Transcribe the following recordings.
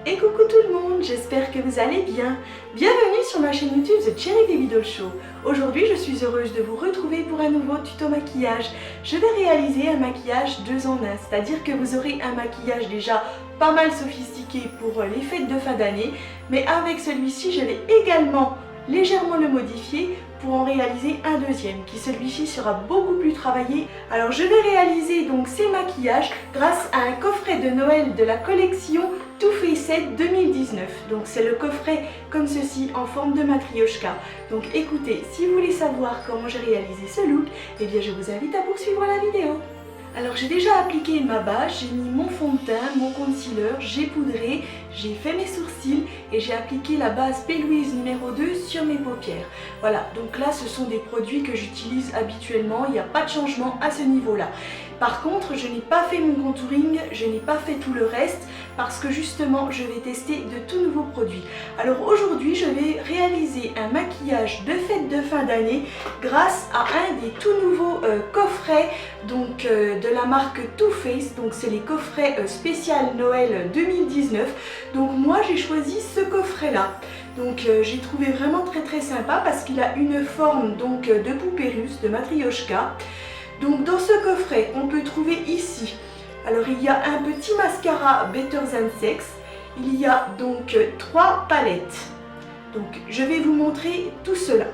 Et coucou tout le monde, j'espère que vous allez bien. Bienvenue sur ma chaîne YouTube The Cherry Baby Doll Show. Aujourd'hui je suis heureuse de vous retrouver pour un nouveau tuto maquillage. Je vais réaliser un maquillage 2 en 1, c'est-à-dire que vous aurez un maquillage déjà pas mal sophistiqué pour les fêtes de fin d'année. Mais avec celui-ci je vais également légèrement le modifier pour en réaliser un deuxième qui celui-ci sera beaucoup plus travaillé. Alors je vais réaliser donc ces maquillages grâce à un coffret de Noël de la collection Too Faced 2019. Donc c'est le coffret comme ceci en forme de matrioshka. Donc écoutez, si vous voulez savoir comment j'ai réalisé ce look, eh bien je vous invite à poursuivre la vidéo. Alors j'ai déjà appliqué ma base, j'ai mis mon fond de teint, mon concealer, j'ai poudré, j'ai fait mes sourcils et j'ai appliqué la base P. Louise numéro 2 sur mes paupières. Voilà, donc là ce sont des produits que j'utilise habituellement, il n'y a pas de changement à ce niveau-là. Par contre, je n'ai pas fait mon contouring, je n'ai pas fait tout le reste parce que justement je vais tester de tout nouveaux produits. Alors aujourd'hui je vais réaliser un maquillage de fête de fin d'année grâce à un des tout nouveaux coffrets donc de la marque Too Faced. Donc c'est les coffrets spécial Noël 2019. Donc moi j'ai choisi ce coffret là. Donc j'ai trouvé vraiment très sympa parce qu'il a une forme donc de poupée russe, de matrioshka. Donc dans ce coffret on peut trouver ici, alors il y a un petit mascara Better Than Sex, il y a donc 3 palettes. Donc je vais vous montrer tout cela.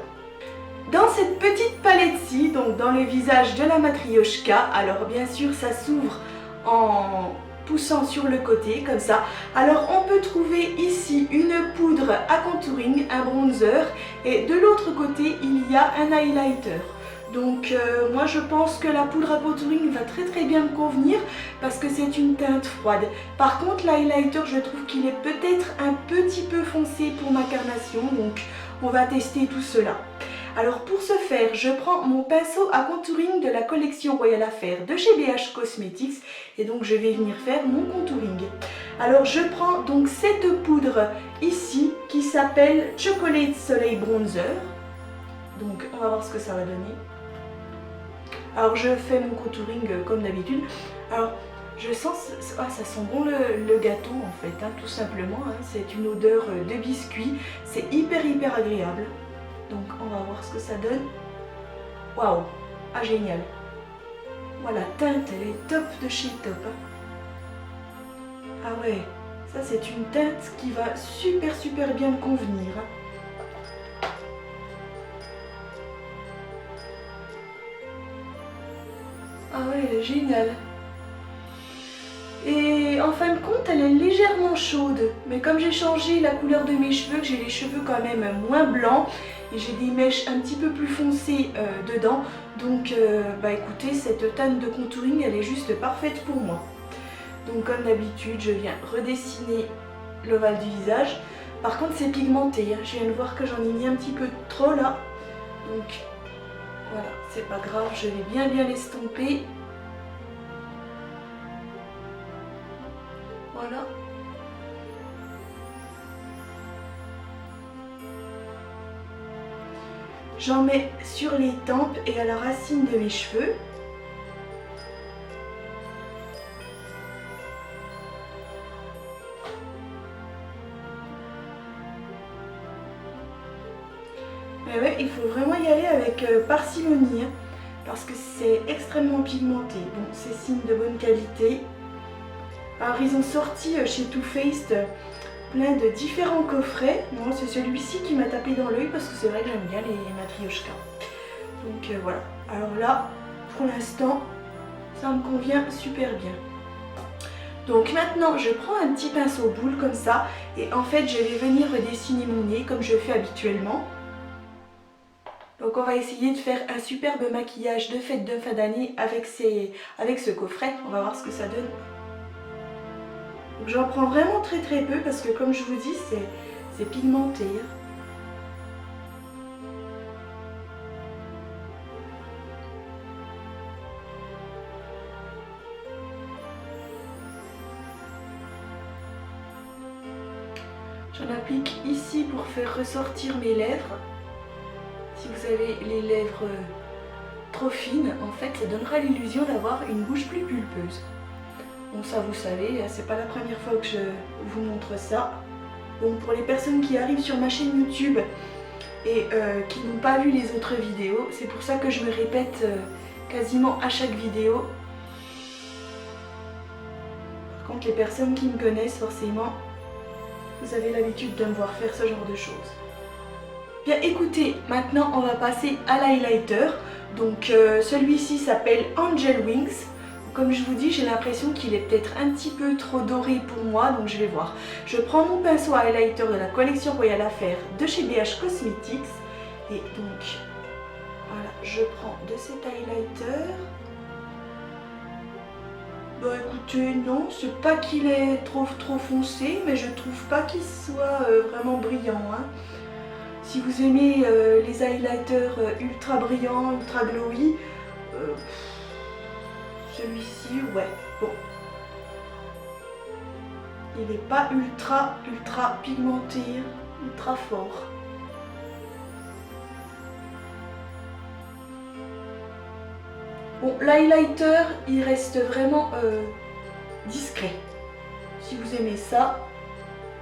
Dans cette petite palette-ci, donc dans le visage de la matrioshka, alors bien sûr ça s'ouvre en poussant sur le côté comme ça. Alors on peut trouver ici une poudre à contouring, un bronzer et de l'autre côté il y a un highlighter. Donc moi je pense que la poudre à contouring va très bien me convenir parce que c'est une teinte froide. Par contre l'highlighter je trouve qu'il est peut-être un petit peu foncé pour ma carnation, donc on va tester tout cela. Alors pour ce faire, je prends mon pinceau à contouring de la collection Royal Affair de chez BH Cosmetics et donc je vais venir faire mon contouring. Alors je prends donc cette poudre ici qui s'appelle Chocolate Soleil Bronzer. Donc on va voir ce que ça va donner. Alors je fais mon contouring comme d'habitude. Alors je sens, ça sent bon le gâteau en fait, hein, tout simplement. Hein. C'est une odeur de biscuit, c'est hyper agréable. Donc on va voir ce que ça donne. Waouh, ah génial. Voilà, teinte, elle est top de chez top. Hein. Ah ouais, ça c'est une teinte qui va super bien me convenir. Hein. Ah ouais, elle est géniale. Et en fin de compte, elle est légèrement chaude. Mais comme j'ai changé la couleur de mes cheveux, que j'ai les cheveux quand même moins blancs, et j'ai des mèches un petit peu plus foncées dedans. Donc bah écoutez, cette teinte de contouring, elle est juste parfaite pour moi. Donc comme d'habitude, je viens redessiner l'ovale du visage. Par contre, c'est pigmenté. Hein. Je viens de voir que j'en ai mis un petit peu trop là. Donc voilà, c'est pas grave, je vais bien l'estomper. Voilà. J'en mets sur les tempes et à la racine de mes cheveux. Mais ouais, il faut vraiment y aller avec parcimonie, hein, parce que c'est extrêmement pigmenté. Bon, c'est signe de bonne qualité. Alors ils ont sorti chez Too Faced plein de différents coffrets. Moi c'est celui-ci qui m'a tapé dans l'œil parce que c'est vrai que j'aime bien les matrioshka. Donc voilà. Alors là, pour l'instant, ça me convient super bien. Donc maintenant je prends un petit pinceau boule comme ça et en fait je vais venir redessiner mon nez comme je fais habituellement. Donc on va essayer de faire un superbe maquillage de fête de fin d'année avec ce coffret. On va voir ce que ça donne. J'en prends vraiment très peu parce que comme je vous dis, c'est pigmenté. J'en applique ici pour faire ressortir mes lèvres. Si vous avez les lèvres trop fines, en fait, ça donnera l'illusion d'avoir une bouche plus pulpeuse. Bon, ça vous savez, c'est pas la première fois que je vous montre ça. Bon, pour les personnes qui arrivent sur ma chaîne YouTube et qui n'ont pas vu les autres vidéos, c'est pour ça que je me répète quasiment à chaque vidéo. Par contre, les personnes qui me connaissent, forcément, vous avez l'habitude de me voir faire ce genre de choses. Bien écoutez, maintenant on va passer à l'highlighter. Donc celui-ci s'appelle Angel Wings. Comme je vous dis, j'ai l'impression qu'il est peut-être un petit peu trop doré pour moi, donc je vais voir. Je prends mon pinceau à highlighter de la collection Royal Affair de chez BH Cosmetics. Et donc, voilà, je prends de cet highlighter. Bah écoutez, non, c'est pas qu'il est trop foncé, mais je trouve pas qu'il soit vraiment brillant. Hein. Si vous aimez les highlighters ultra brillants, ultra glowy, celui-ci, ouais, bon. Il n'est pas ultra pigmenté, ultra fort. Bon, l'highlighter, il reste vraiment discret. Si vous aimez ça,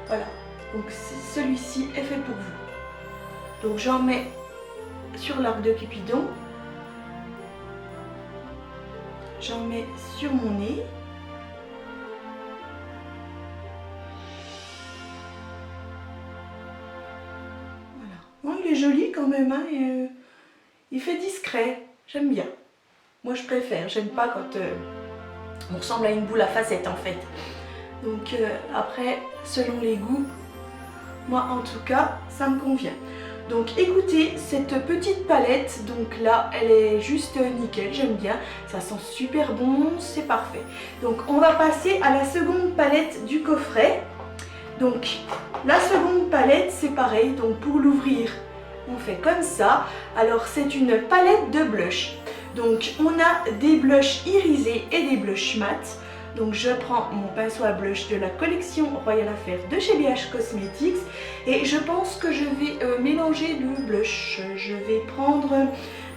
voilà. Donc celui-ci est fait pour vous. Donc j'en mets sur l'arc de Cupidon. J'en mets sur mon nez. Voilà. Bon, il est joli quand même, hein, et, il fait discret. J'aime bien. Moi je préfère, j'aime pas quand on ressemble à une boule à facettes en fait. Donc après, selon les goûts, moi en tout cas, ça me convient. Donc écoutez, cette petite palette, donc là, elle est juste nickel, j'aime bien. Ça sent super bon, c'est parfait. Donc on va passer à la seconde palette du coffret. Donc la seconde palette, c'est pareil, donc pour l'ouvrir, on fait comme ça. Alors c'est une palette de blush. Donc on a des blushs irisés et des blushs mat. Donc je prends mon pinceau à blush de la collection Royal Affair de chez BH Cosmetics et je pense que je vais mélanger le blush. Je vais prendre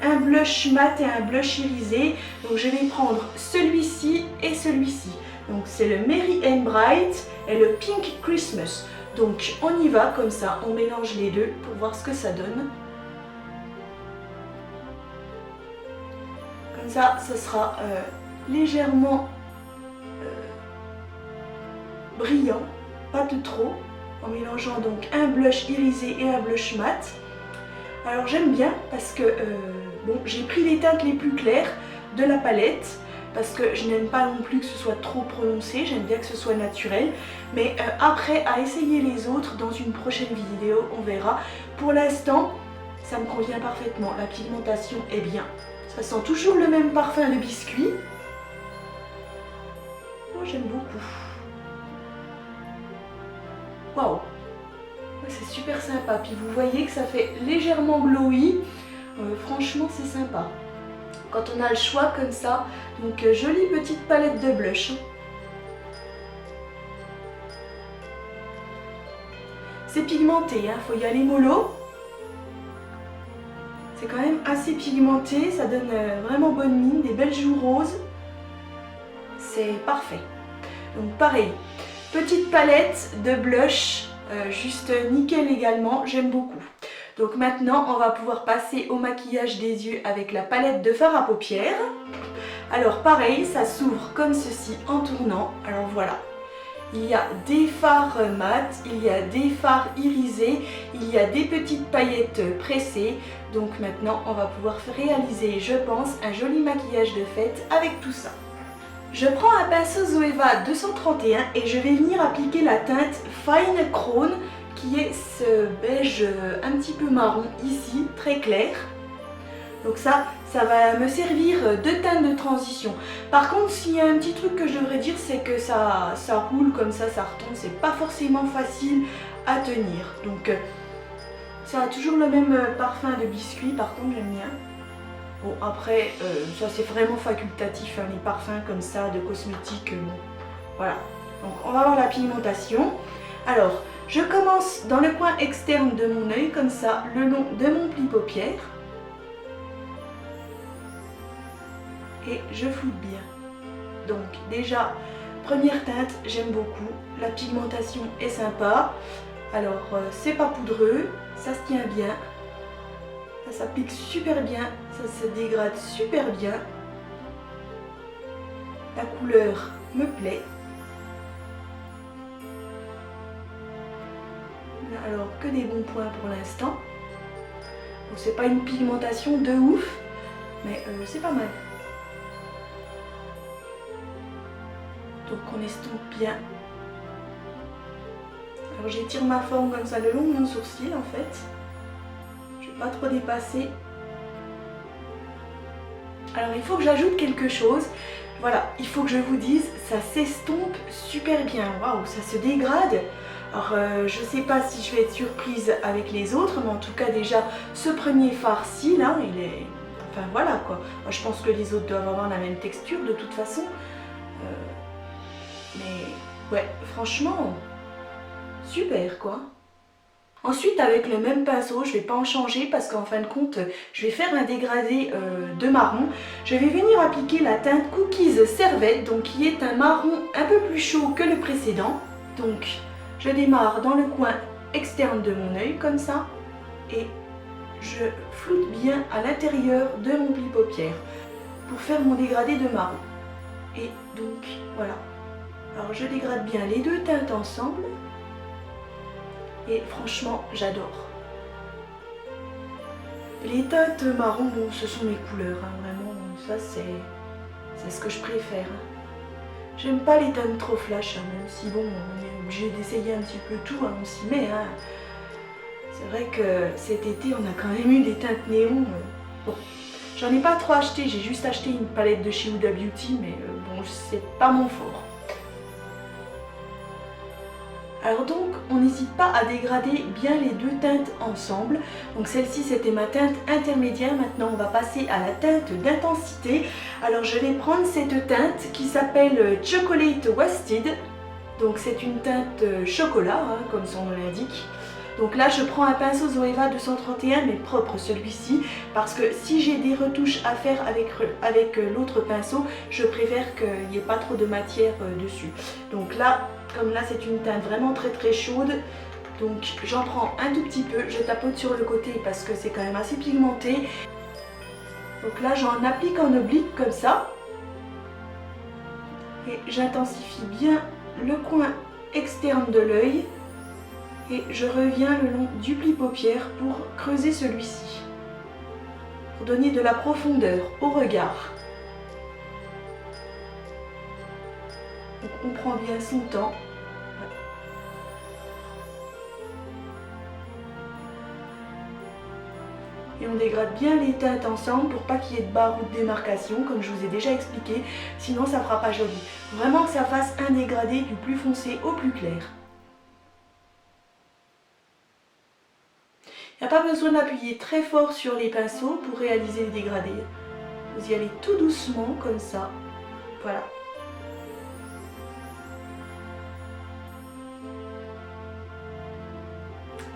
un blush mat et un blush irisé. Donc je vais prendre celui-ci et celui-ci. Donc c'est le Merry and Bright et le Pink Christmas. Donc on y va comme ça, on mélange les deux pour voir ce que ça donne. Comme ça, ce sera légèrement brillant, pas de trop, en mélangeant donc un blush irisé et un blush mat. Alors j'aime bien parce que bon, j'ai pris les teintes les plus claires de la palette parce que je n'aime pas non plus que ce soit trop prononcé, j'aime bien que ce soit naturel. Mais après, à essayer les autres dans une prochaine vidéo, on verra. Pour l'instant, ça me convient parfaitement, la pigmentation est bien. Ça sent toujours le même parfum de biscuit. Moi j'aime beaucoup. Waouh, c'est super sympa. Puis vous voyez que ça fait légèrement glowy. Franchement, c'est sympa. Quand on a le choix comme ça. Donc, jolie petite palette de blush. C'est pigmenté, hein, faut y aller mollo. C'est quand même assez pigmenté. Ça donne vraiment bonne mine, des belles joues roses. C'est parfait. Donc, pareil. Petite palette de blush, juste nickel également, j'aime beaucoup. Donc maintenant, on va pouvoir passer au maquillage des yeux avec la palette de fard à paupières. Alors pareil, ça s'ouvre comme ceci en tournant. Alors voilà, il y a des fards mat, il y a des fards irisés, il y a des petites paillettes pressées. Donc maintenant, on va pouvoir réaliser, je pense, un joli maquillage de fête avec tout ça. Je prends un pinceau Zoeva 231 et je vais venir appliquer la teinte Fine Crown qui est ce beige un petit peu marron ici, très clair. Donc ça va me servir de teinte de transition. Par contre, s'il y a un petit truc que je devrais dire, c'est que ça roule comme ça retombe. C'est pas forcément facile à tenir. Donc ça a toujours le même parfum de biscuit, par contre j'aime bien. Bon après, ça c'est vraiment facultatif, hein, les parfums comme ça de cosmétiques, bon. Voilà. Donc on va voir la pigmentation. Alors, je commence dans le coin externe de mon œil, comme ça, le long de mon pli paupière. Et je floute bien. Donc déjà, première teinte, j'aime beaucoup. La pigmentation est sympa. Alors, c'est pas poudreux, ça se tient bien. Ça s'applique super bien, ça se dégrade super bien. La couleur me plaît. Alors, que des bons points pour l'instant. Bon, c'est pas une pigmentation de ouf, mais c'est pas mal. Donc on estompe bien. Alors j'étire ma forme comme ça le long de mon sourcil en fait. Je vais pas trop dépasser. Alors il faut que j'ajoute quelque chose. Voilà, il faut que je vous dise, ça s'estompe super bien. Waouh, ça se dégrade. Alors je sais pas si je vais être surprise avec les autres, mais en tout cas déjà ce premier fard-ci là, il est... Enfin voilà quoi. Moi, je pense que les autres doivent avoir la même texture de toute façon. Mais ouais, franchement, super quoi. Ensuite avec le même pinceau, je vais pas en changer parce qu'en fin de compte, je vais faire un dégradé de marron. Je vais venir appliquer la teinte Cookies Servette, donc qui est un marron un peu plus chaud que le précédent. Donc je démarre dans le coin externe de mon œil comme ça et je floute bien à l'intérieur de mon pli paupière pour faire mon dégradé de marron. Et donc voilà. Alors je dégrade bien les deux teintes ensemble et franchement j'adore. Les teintes marron, bon ce sont mes couleurs, hein, vraiment ça c'est ce que je préfère. J'aime pas les teintes trop flash, hein, même si bon on est obligé d'essayer un petit peu tout, hein, on s'y met. Hein. C'est vrai que cet été on a quand même eu des teintes néon. Bon, j'en ai pas trop acheté, j'ai juste acheté une palette de chez Huda Beauty, mais bon c'est pas mon fort. Alors donc, on n'hésite pas à dégrader bien les deux teintes ensemble. Donc celle-ci, c'était ma teinte intermédiaire. Maintenant, on va passer à la teinte d'intensité. Alors je vais prendre cette teinte qui s'appelle Chocolate Wasted. Donc c'est une teinte chocolat, hein, comme son nom l'indique. Donc là, je prends un pinceau Zoeva 231, mais propre celui-ci, parce que si j'ai des retouches à faire avec l'autre pinceau, je préfère qu'il n'y ait pas trop de matière dessus. Donc là, comme là c'est une teinte vraiment très chaude, donc j'en prends un tout petit peu, je tapote sur le côté parce que c'est quand même assez pigmenté. Donc là j'en applique en oblique comme ça. Et j'intensifie bien le coin externe de l'œil. Et je reviens le long du pli paupière pour creuser celui-ci. Pour donner de la profondeur au regard. Donc on prend bien son temps. Et on dégrade bien les teintes ensemble pour pas qu'il y ait de barre ou de démarcation, comme je vous ai déjà expliqué, sinon ça fera pas joli. Vraiment que ça fasse un dégradé du plus foncé au plus clair. Il n'y a pas besoin d'appuyer très fort sur les pinceaux pour réaliser le dégradé. Vous y allez tout doucement comme ça. Voilà.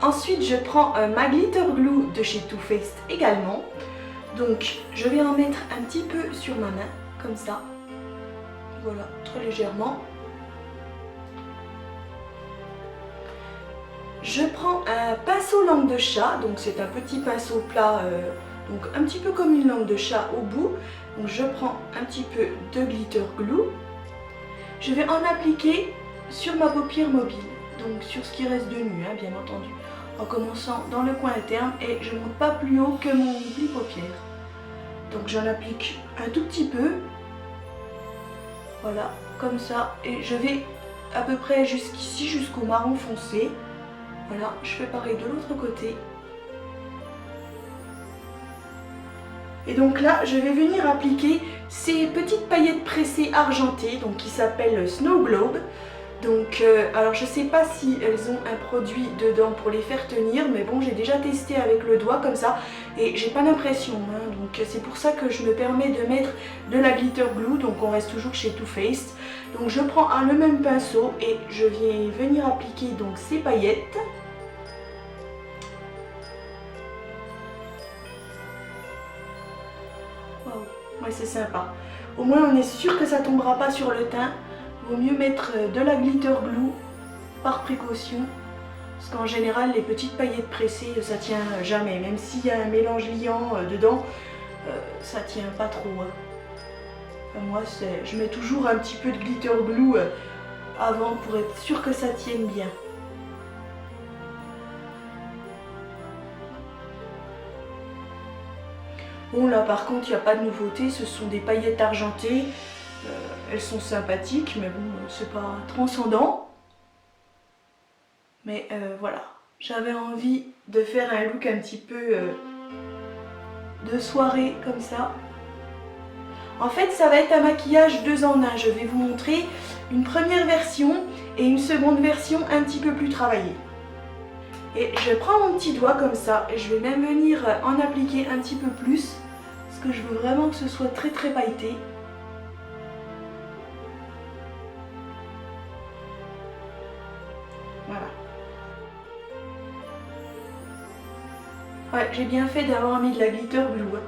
Ensuite, je prends ma glitter glue de chez Too Faced également. Donc, je vais en mettre un petit peu sur ma main, comme ça. Voilà, très légèrement. Je prends un pinceau langue de chat, donc c'est un petit pinceau plat, donc un petit peu comme une langue de chat au bout. Donc je prends un petit peu de glitter glue. Je vais en appliquer sur ma paupière mobile, donc sur ce qui reste de nu, hein, bien entendu. En commençant dans le coin interne et je ne monte pas plus haut que mon pli paupière. Donc j'en applique un tout petit peu. Voilà, comme ça. Et je vais à peu près jusqu'ici, jusqu'au marron foncé. Voilà, je fais pareil de l'autre côté. Et donc là, je vais venir appliquer ces petites paillettes pressées argentées, donc qui s'appellent Snow Globe. Donc, alors je sais pas si elles ont un produit dedans pour les faire tenir, mais bon, j'ai déjà testé avec le doigt comme ça et j'ai pas l'impression. Hein, donc c'est pour ça que je me permets de mettre de la glitter glue. Donc on reste toujours chez Too Faced. Donc je prends le même pinceau et je vais venir appliquer donc ces paillettes. Wow, ouais, c'est sympa. Au moins on est sûr que ça tombera pas sur le teint. Vaut mieux mettre de la glitter glue par précaution. Parce qu'en général, les petites paillettes pressées, ça tient jamais. Même s'il y a un mélange liant dedans, ça tient pas trop. Enfin, moi, je mets toujours un petit peu de glitter glue avant pour être sûr que ça tienne bien. Bon, là par contre, il n'y a pas de nouveauté. Ce sont des paillettes argentées. Elles sont sympathiques, mais bon, c'est pas transcendant. Mais voilà, j'avais envie de faire un look un petit peu de soirée comme ça. En fait, ça va être un maquillage 2 en 1. Je vais vous montrer une première version et une seconde version un petit peu plus travaillée. Et je prends mon petit doigt comme ça et je vais même venir en appliquer un petit peu plus. Parce que je veux vraiment que ce soit très pailleté. Voilà. Ouais, j'ai bien fait d'avoir mis de la glitter glue.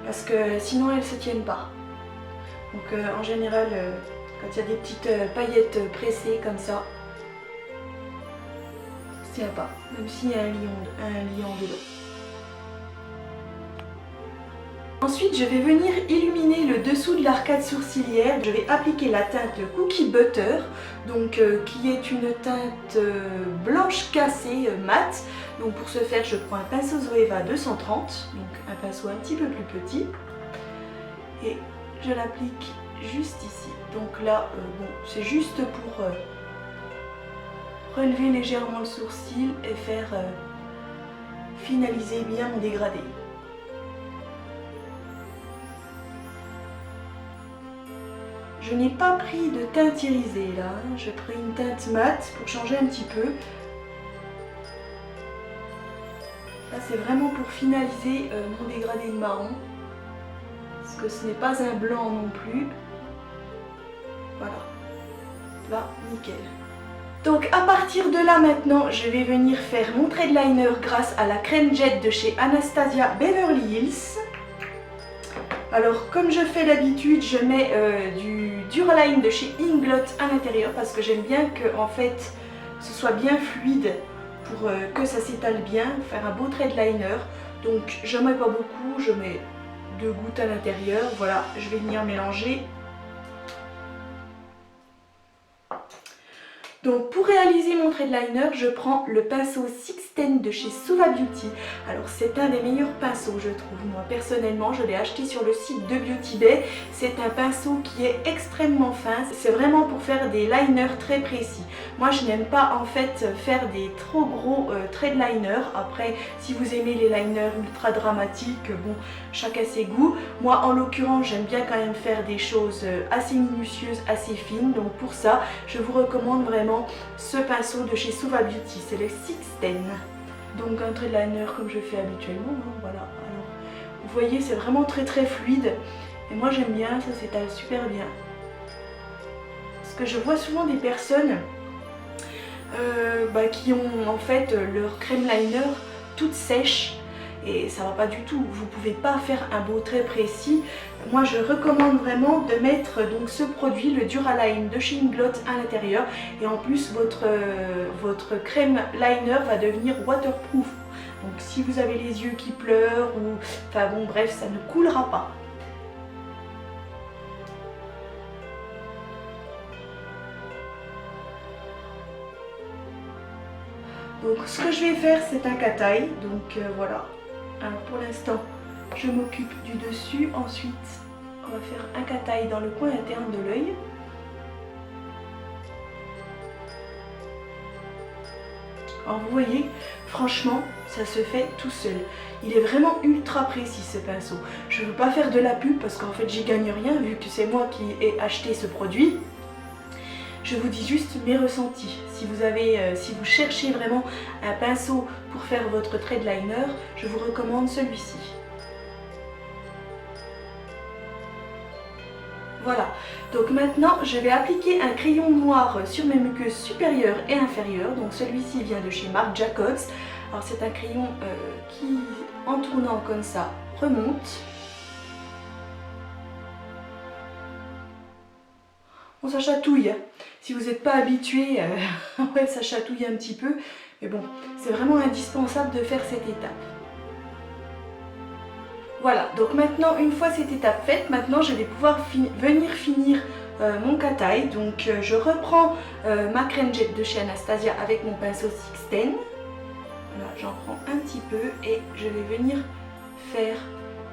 Parce que sinon elles ne se tiennent pas. Donc en général, quand il y a des petites paillettes pressées comme ça, ça ne tient pas. Même s'il y a un liant dedans. Ensuite, je vais venir illuminer le dessous de l'arcade sourcilière. Je vais appliquer la teinte Cookie Butter, donc qui est une teinte blanche cassée mat. Donc pour ce faire, je prends un pinceau Zoeva 230, donc un pinceau un petit peu plus petit, et je l'applique juste ici. Donc là, bon, c'est juste pour relever légèrement le sourcil et faire finaliser bien mon dégradé. Je n'ai pas pris de teinte irisée là, j'ai pris une teinte mate pour changer un petit peu. Là c'est vraiment pour finaliser mon dégradé de marron. Parce que ce n'est pas un blanc non plus. Voilà. Là, nickel. Donc à partir de là maintenant, je vais venir faire mon trait de liner grâce à la crème jet de chez Anastasia Beverly Hills. Alors comme je fais d'habitude, je mets du Duraline de chez Inglot à l'intérieur parce que j'aime bien que en fait ce soit bien fluide pour que ça s'étale bien, faire un beau trait de liner. Donc je mets pas beaucoup, je mets 2 gouttes à l'intérieur. Voilà, je vais venir mélanger. Donc pour réaliser mon trait de liner, je prends le pinceau 610 de chez Suva Beauty. Alors c'est un des meilleurs pinceaux je trouve. Moi personnellement je l'ai acheté sur le site de Beauty Bay. C'est un pinceau qui est extrêmement fin. C'est vraiment pour faire des liners très précis. Moi je n'aime pas en fait faire des trop gros traits de liner. Après si vous aimez les liners ultra dramatiques, bon chacun ses goûts. Moi en l'occurrence j'aime bien quand même faire des choses assez minutieuses, assez fines. Donc pour ça je vous recommande vraiment ce pinceau de chez Suva Beauty, c'est le 610. Donc un trait de liner comme je fais habituellement, hein, voilà. Alors, vous voyez c'est vraiment très fluide et moi j'aime bien, ça s'étale super bien. Parce que je vois souvent des personnes qui ont en fait leur crème liner toute sèche. Et ça va pas du tout, vous pouvez pas faire un beau trait précis. Moi je recommande vraiment de mettre donc ce produit, le Duraline de chez Inglot à l'intérieur. Et en plus votre crème liner va devenir waterproof. Donc si vous avez les yeux qui pleurent ou... Enfin bon bref, ça ne coulera pas. Donc ce que je vais faire c'est un cat-eye, donc voilà. Alors pour l'instant je m'occupe du dessus, ensuite on va faire un cat-eye dans le coin interne de l'œil. Alors vous voyez, franchement ça se fait tout seul. Il est vraiment ultra précis ce pinceau. Je ne veux pas faire de la pub parce qu'en fait j'y gagne rien vu que c'est moi qui ai acheté ce produit. Je vous dis juste mes ressentis. Si vous cherchez vraiment un pinceau pour faire votre trait de liner, je vous recommande celui-ci. Voilà, donc maintenant je vais appliquer un crayon noir sur mes muqueuses supérieures et inférieures. Donc celui-ci vient de chez Marc Jacobs. Alors c'est un crayon qui, en tournant comme ça, remonte. Bon, ça chatouille, hein. Si vous n'êtes pas habitué, ouais, ça chatouille un petit peu. Mais bon, c'est vraiment indispensable de faire cette étape. Voilà, donc maintenant, une fois cette étape faite, maintenant je vais pouvoir venir finir mon cat-eye. Donc je reprends ma crème jet de chez Anastasia avec mon pinceau Sixten. Voilà, j'en prends un petit peu et je vais venir faire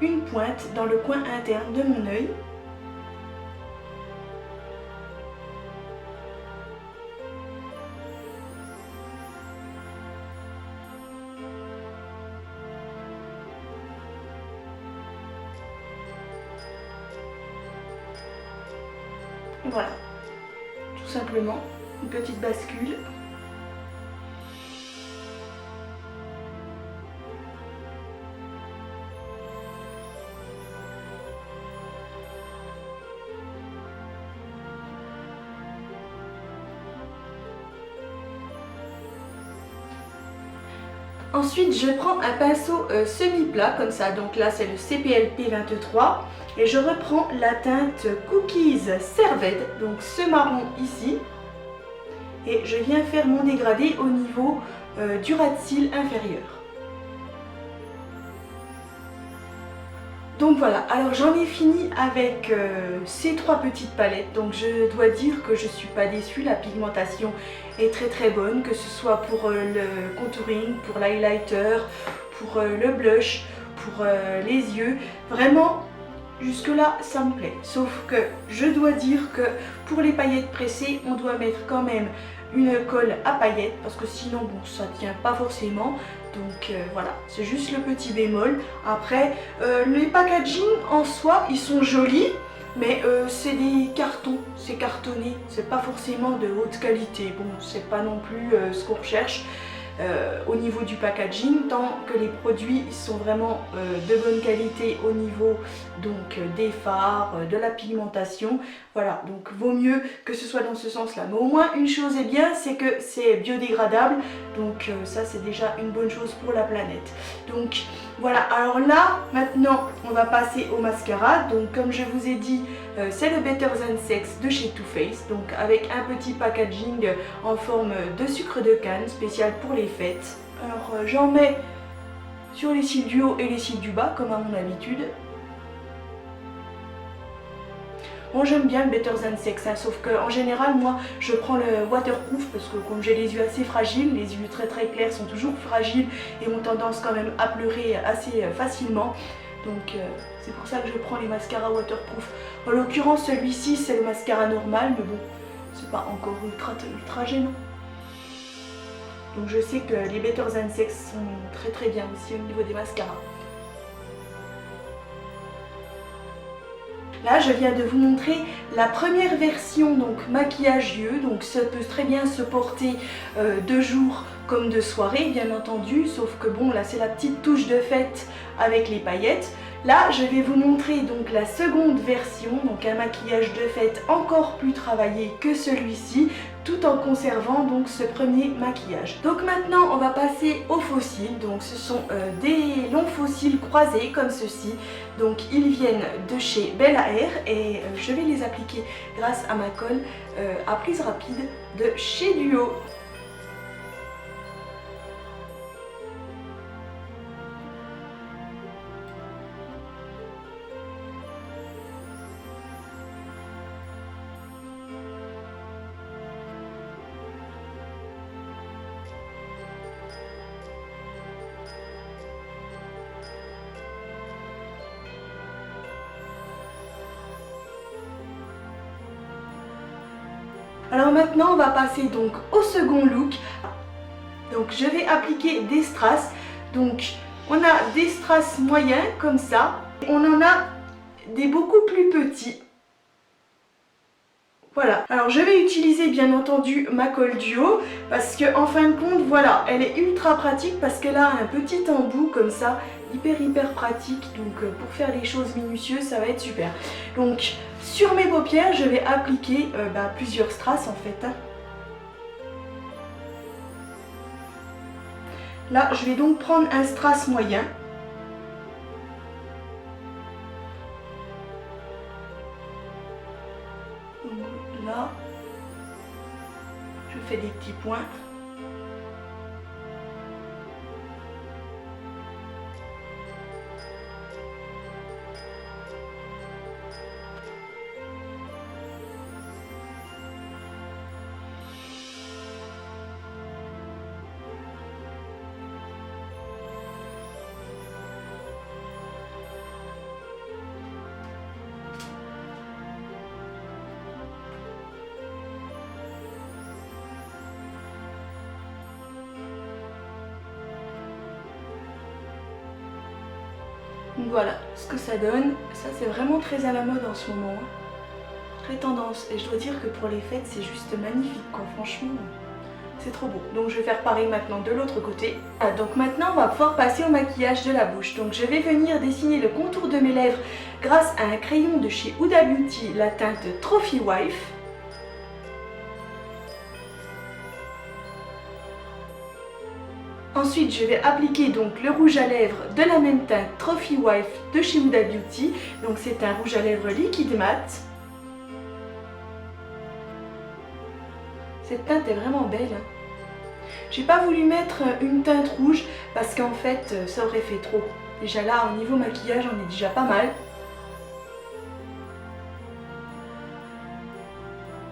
une pointe dans le coin interne de mon œil. Voilà, tout simplement une petite bascule. Ensuite, je prends un pinceau semi-plat comme ça, donc là c'est le CPLP 23 et je reprends la teinte Cookies Cerved, donc ce marron ici, et je viens faire mon dégradé au niveau du ras de cils inférieur. Donc voilà, alors j'en ai fini avec ces 3 petites palettes, donc je dois dire que je ne suis pas déçue, la pigmentation est très bonne, que ce soit pour le contouring, pour l'highlighter, pour le blush, pour les yeux, vraiment jusque là ça me plaît, sauf que je dois dire que pour les paillettes pressées, on doit mettre quand même une colle à paillettes parce que sinon bon ça tient pas forcément. Donc voilà, c'est juste le petit bémol. Après, les packaging en soi, ils sont jolis, mais c'est des cartons, c'est cartonné, c'est pas forcément de haute qualité. Bon, c'est pas non plus ce qu'on recherche au niveau du packaging, tant que les produits sont vraiment de bonne qualité au niveau donc des fards, de la pigmentation. Voilà, donc vaut mieux que ce soit dans ce sens-là. Mais au moins une chose est bien, c'est que c'est biodégradable, donc ça c'est déjà une bonne chose pour la planète. Donc voilà, alors là maintenant on va passer au mascara. Donc comme je vous ai dit, c'est le Better Than Sex de chez Too Faced, donc avec un petit packaging en forme de sucre de canne spécial pour les fêtes. Alors j'en mets sur les cils du haut et les cils du bas comme à mon habitude. Bon, j'aime bien le Better Than Sex, hein, sauf que en général, moi, je prends le waterproof parce que comme j'ai les yeux assez fragiles, les yeux très clairs sont toujours fragiles et ont tendance quand même à pleurer assez facilement. Donc c'est pour ça que je prends les mascaras waterproof. En l'occurrence, celui-ci, c'est le mascara normal, mais bon, c'est pas encore ultra gênant. Donc je sais que les Better Than Sex sont très bien aussi au niveau des mascaras. Là, je viens de vous montrer la première version, donc maquillage yeux, donc ça peut très bien se porter de jour comme de soirée, bien entendu, sauf que bon, là c'est la petite touche de fête avec les paillettes. Là, je vais vous montrer donc la seconde version, donc un maquillage de fête encore plus travaillé que celui-ci, tout en conservant donc ce premier maquillage. Donc maintenant, on va passer aux faux cils. Donc ce sont des longs faux cils croisés comme ceci. Donc ils viennent de chez Bella Hair et je vais les appliquer grâce à ma colle à prise rapide de chez Duo. Alors maintenant on va passer donc au second look. Donc je vais appliquer des strass. Donc on a des strass moyens comme ça. On en a des beaucoup plus petits. Voilà, alors je vais utiliser bien entendu ma colle Duo parce que en fin de compte, voilà, elle est ultra pratique parce qu'elle a un petit embout comme ça, hyper pratique, donc pour faire les choses minutieuses, ça va être super. Donc sur mes paupières, je vais appliquer plusieurs strass en fait. Là, je vais donc prendre un strass moyen. Là. Je fais des petits points. Donc voilà ce que ça donne. Ça c'est vraiment très à la mode en ce moment. Très tendance. Et je dois dire que pour les fêtes c'est juste magnifique quoi. Franchement c'est trop beau. Donc je vais faire pareil maintenant de l'autre côté. Ah, donc maintenant on va pouvoir passer au maquillage de la bouche. Donc je vais venir dessiner le contour de mes lèvres grâce à un crayon de chez Huda Beauty, la teinte Trophy Wife. Ensuite, je vais appliquer donc le rouge à lèvres de la même teinte Trophy Wife de chez Huda Beauty. Donc c'est un rouge à lèvres liquide mat. Cette teinte est vraiment belle. J'ai pas voulu mettre une teinte rouge parce qu'en fait ça aurait fait trop. Déjà là au niveau maquillage on est déjà pas mal.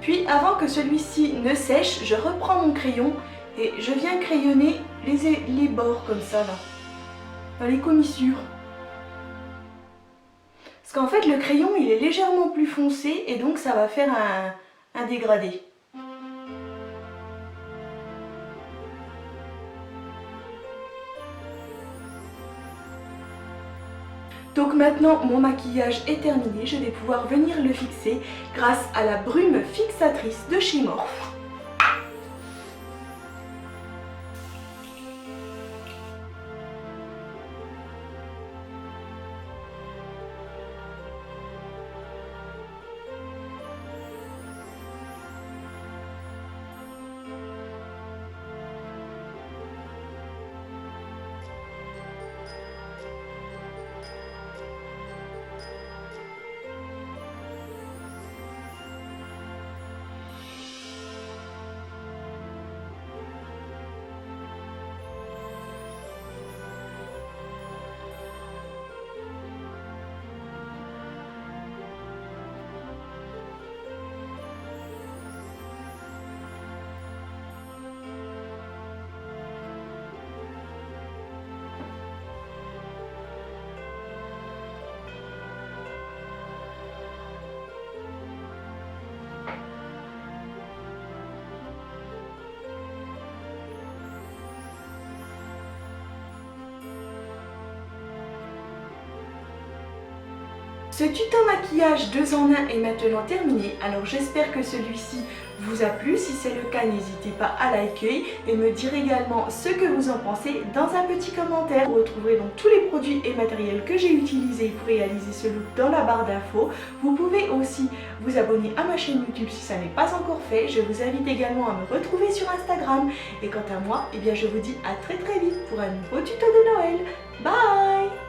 Puis avant que celui-ci ne sèche, je reprends mon crayon et je viens crayonner les bords comme ça là, dans les commissures. Parce qu'en fait le crayon il est légèrement plus foncé et donc ça va faire un dégradé. Donc maintenant mon maquillage est terminé, je vais pouvoir venir le fixer grâce à la brume fixatrice de chez Morphe. Ce tuto maquillage 2 en 1 est maintenant terminé, alors j'espère que celui-ci vous a plu. Si c'est le cas, n'hésitez pas à liker et me dire également ce que vous en pensez dans un petit commentaire. Vous retrouverez donc tous les produits et matériels que j'ai utilisés pour réaliser ce look dans la barre d'infos. Vous pouvez aussi vous abonner à ma chaîne YouTube si ça n'est pas encore fait. Je vous invite également à me retrouver sur Instagram. Et quant à moi, eh bien je vous dis à très vite pour un nouveau tuto de Noël. Bye!